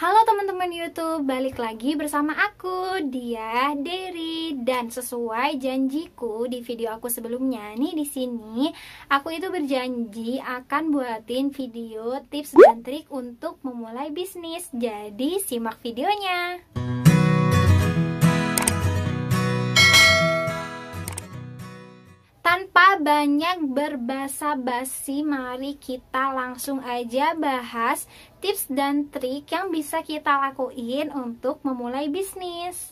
Halo teman-teman YouTube, balik lagi bersama aku, Dia Dery. Dan sesuai janjiku di video aku sebelumnya nih, di sini aku itu berjanji akan buatin video tips dan trik untuk memulai bisnis. Jadi simak videonya. Tanpa banyak berbasa-basi, mari kita langsung aja bahas tips dan trik yang bisa kita lakuin untuk memulai bisnis.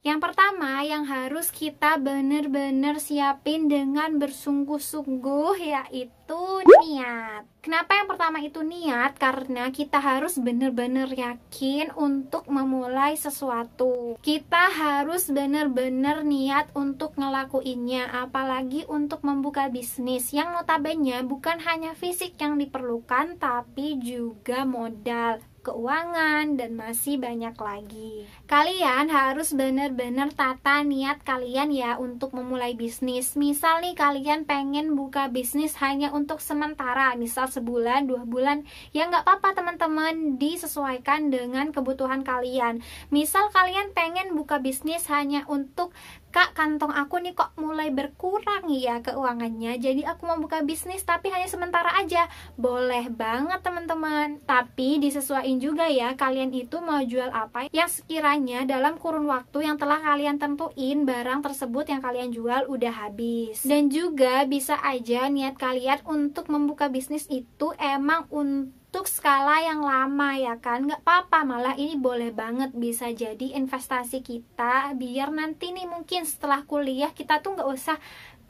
Yang pertama yang harus kita bener-bener siapin dengan bersungguh-sungguh yaitu niat. Kenapa yang pertama itu niat? Karena kita harus bener-bener yakin untuk memulai sesuatu. Kita harus bener-bener niat untuk ngelakuinnya, apalagi untuk membuka bisnis yang notabene bukan hanya fisik yang diperlukan, tapi juga modal, keuangan, dan masih banyak lagi. Kalian harus bener-bener tata niat kalian ya untuk memulai bisnis. Misal nih kalian pengen buka bisnis hanya untuk sementara, misal sebulan, 2 bulan, ya nggak apa-apa teman-teman, disesuaikan dengan kebutuhan kalian. Misal kalian pengen buka bisnis hanya untuk, Kak, kantong aku nih kok mulai berkurang ya keuangannya, jadi aku mau buka bisnis tapi hanya sementara aja. Boleh banget teman-teman, tapi disesuaikan juga ya, kalian itu mau jual apa yang sekiranya dalam kurun waktu yang telah kalian tentuin barang tersebut yang kalian jual udah habis. Dan juga bisa aja niat kalian untuk membuka bisnis itu emang untuk skala yang lama ya kan, nggak apa-apa, malah ini boleh banget, bisa jadi investasi kita biar nanti nih mungkin setelah kuliah kita tuh nggak usah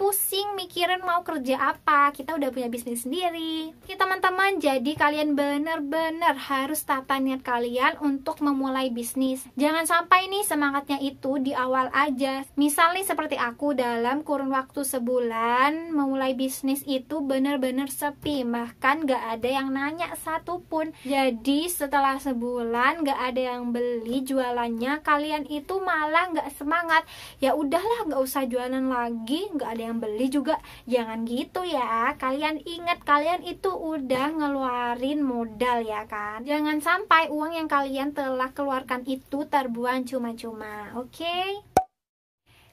pusing mikirin mau kerja apa, kita udah punya bisnis sendiri. Oke teman-teman, jadi kalian bener-bener harus tata niat kalian untuk memulai bisnis. Jangan sampai nih semangatnya itu di awal aja. Misal nih seperti aku, dalam kurun waktu sebulan memulai bisnis itu bener-bener sepi, bahkan gak ada yang nanya satupun. Jadi setelah sebulan gak ada yang beli jualannya, kalian itu malah gak semangat. Ya udahlah, gak usah jualan lagi, gak ada yang beli juga. Jangan gitu ya. Kalian ingat, kalian itu udah ngeluarin modal ya kan. Jangan sampai uang yang kalian telah keluarkan itu terbuang cuma-cuma. Oke?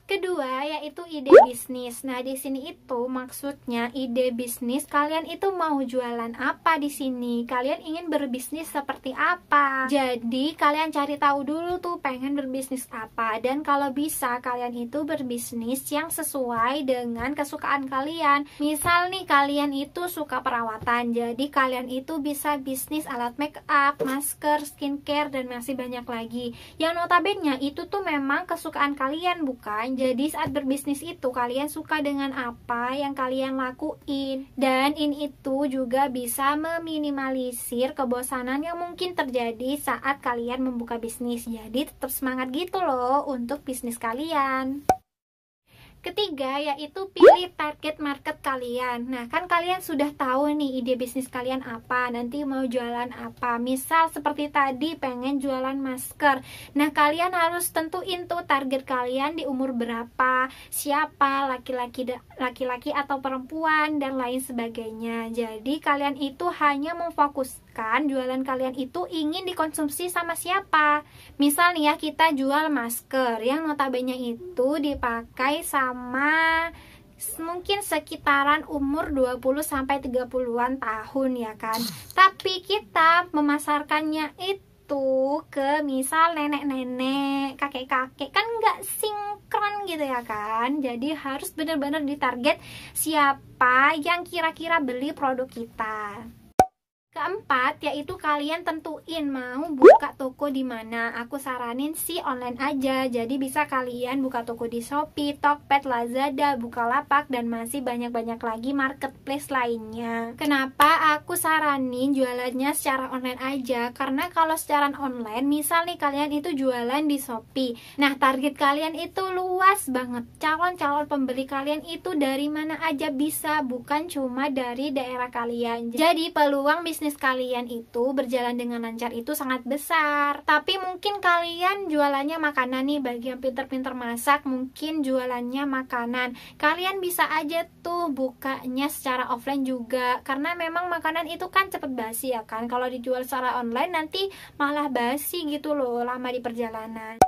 Kedua yaitu ide bisnis. Nah, di sini itu maksudnya ide bisnis kalian itu mau jualan apa di sini? Kalian ingin berbisnis seperti apa? Jadi, kalian cari tahu dulu tuh pengen berbisnis apa, dan kalau bisa kalian itu berbisnis yang sesuai dengan kesukaan kalian. Misal nih kalian itu suka perawatan, jadi kalian itu bisa bisnis alat make up, masker, skincare, dan masih banyak lagi. Yang notabene itu tuh memang kesukaan kalian, bukan? Jadi saat berbisnis itu kalian suka dengan apa yang kalian lakuin. Dan ini itu juga bisa meminimalisir kebosanan yang mungkin terjadi saat kalian membuka bisnis. Jadi tetap semangat gitu loh untuk bisnis kalian. Ketiga yaitu pilih target market kalian. Nah, kan kalian sudah tahu nih ide bisnis kalian apa, nanti mau jualan apa. Misal seperti tadi pengen jualan masker. Nah, kalian harus tentuin tuh target kalian di umur berapa, siapa, laki-laki atau perempuan, dan lain sebagainya. Jadi kalian itu hanya memfokuskan jualan kalian itu ingin dikonsumsi sama siapa. Misal nih ya, kita jual masker yang notabene itu dipakai sama mungkin sekitaran umur 20-30an tahun ya kan. Tapi kita memasarkannya itu ke misal nenek-nenek, kakek-kakek, kan nggak sinkron gitu ya kan. Jadi harus benar-benar ditarget siapa yang kira-kira beli produk kita. Keempat, yaitu kalian tentuin mau buka toko di mana. Aku saranin sih online aja. Jadi bisa kalian buka toko di Shopee, Tokped, Lazada, Bukalapak, dan masih banyak-banyak lagi marketplace lainnya. Kenapa aku saranin jualannya secara online aja? Karena kalau secara online, misal nih kalian itu jualan di Shopee. Nah, target kalian itu luas banget. Calon-calon pembeli kalian itu dari mana aja bisa, bukan cuma dari daerah kalian. Jadi peluang bisnis bisnis kalian itu berjalan dengan lancar itu sangat besar. Tapi mungkin kalian jualannya makanan nih, bagi yang pinter-pinter masak mungkin jualannya makanan. Kalian bisa aja tuh bukanya secara offline juga, karena memang makanan itu kan cepet basi ya kan. Kalau dijual secara online nanti malah basi gitu loh lama di perjalanan.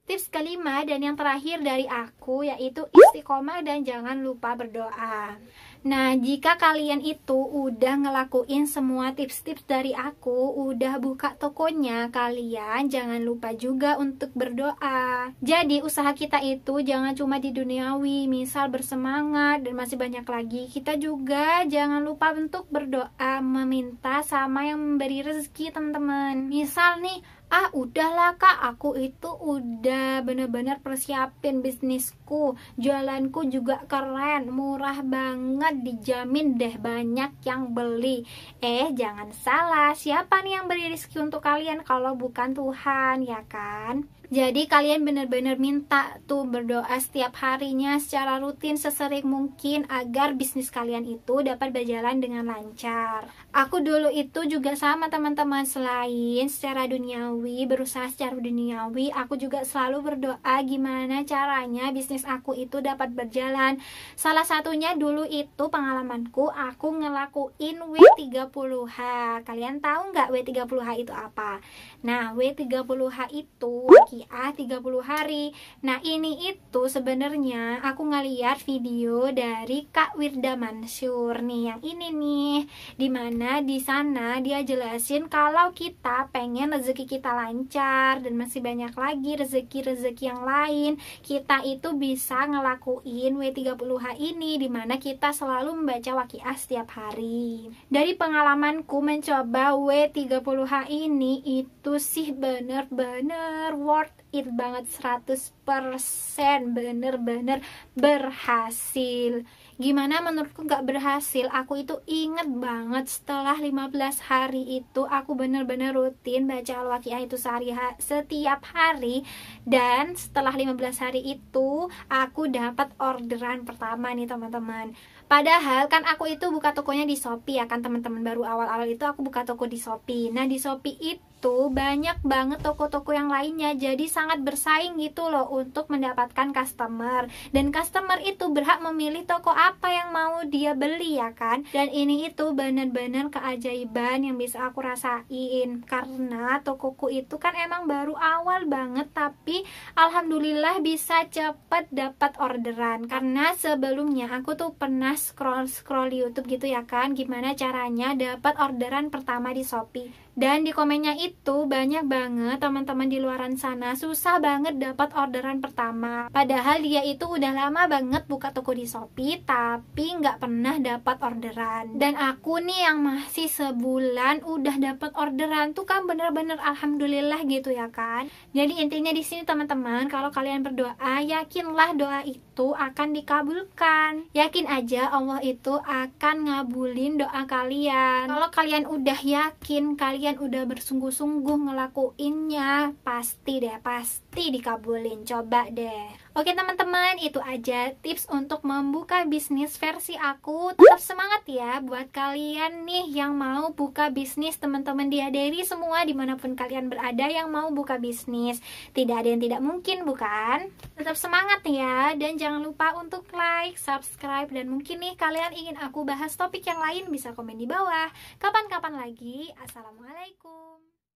Tips kelima dan yang terakhir dari aku yaitu istiqomah dan jangan lupa berdoa. Nah, jika kalian itu udah ngelakuin semua tips-tips dari aku, udah buka tokonya, kalian jangan lupa juga untuk berdoa. Jadi usaha kita itu jangan cuma di duniawi, misal bersemangat dan masih banyak lagi. Kita juga jangan lupa untuk berdoa, meminta sama yang memberi rezeki teman-teman. Misal nih, udahlah kak, aku itu udah bener-bener persiapin bisnisku, jualanku juga keren, murah banget, dijamin deh banyak yang beli. Jangan salah, siapa nih yang beri rezeki untuk kalian kalau bukan Tuhan, ya kan? Jadi kalian benar-benar minta tuh berdoa setiap harinya secara rutin sesering mungkin agar bisnis kalian itu dapat berjalan dengan lancar. Aku dulu itu juga sama teman-teman, selain secara duniawi, berusaha secara duniawi, aku juga selalu berdoa gimana caranya bisnis aku itu dapat berjalan. Salah satunya dulu itu pengalamanku, aku ngelakuin W30H. Kalian tahu nggak W30H itu apa? Nah, W30H itu 30 hari. Nah, ini itu sebenarnya aku ngeliat video dari Kak Wirda Mansur nih, yang ini nih, dimana di sana dia jelasin kalau kita pengen rezeki kita lancar dan masih banyak lagi rezeki-rezeki yang lain, kita itu bisa ngelakuin W30H ini, dimana kita selalu membaca waqiah setiap hari. Dari pengalamanku mencoba W30H ini itu sih bener-bener worth it banget, 100% bener-bener berhasil. Gimana menurutku gak berhasil? Aku itu inget banget setelah 15 hari itu aku bener-bener rutin baca Al-Waqiah itu setiap hari. Dan setelah 15 hari itu aku dapat orderan pertama nih teman-teman. Padahal kan aku itu buka tokonya di Shopee ya kan teman-teman, baru awal-awal itu aku buka toko di Shopee. Nah, di Shopee itu banyak banget toko-toko yang lainnya, jadi sangat bersaing gitu loh untuk mendapatkan customer. Dan customer itu berhak memilih toko apa yang mau dia beli ya kan. Dan ini itu benar-benar keajaiban yang bisa aku rasain, karena tokoku itu kan emang baru awal banget, tapi alhamdulillah bisa cepet dapat orderan. Karena sebelumnya aku tuh pernah scroll YouTube gitu ya kan, gimana caranya dapat orderan pertama di Shopee. Dan di komennya itu banyak banget teman-teman di luaran sana susah banget dapat orderan pertama. Padahal dia itu udah lama banget buka toko di Shopee tapi nggak pernah dapat orderan. Dan aku nih yang masih sebulan udah dapat orderan tuh kan bener-bener alhamdulillah gitu ya kan. Jadi intinya di sini teman-teman, kalau kalian berdoa, yakinlah doa itu akan dikabulkan. Yakin aja Allah itu akan ngabulin doa kalian. Kalau kalian udah yakin, kalian udah bersungguh-sungguh ngelakuinnya, pasti dikabulin. Coba deh. Oke teman-teman, itu aja tips untuk membuka bisnis versi aku. Tetap semangat ya buat kalian nih yang mau buka bisnis, teman-teman Diaderi semua dimanapun kalian berada yang mau buka bisnis. Tidak ada yang tidak mungkin, bukan? Tetap semangat ya, dan jangan lupa untuk like, subscribe, dan mungkin nih kalian ingin aku bahas topik yang lain bisa komen di bawah. Kapan-kapan lagi. Assalamualaikum.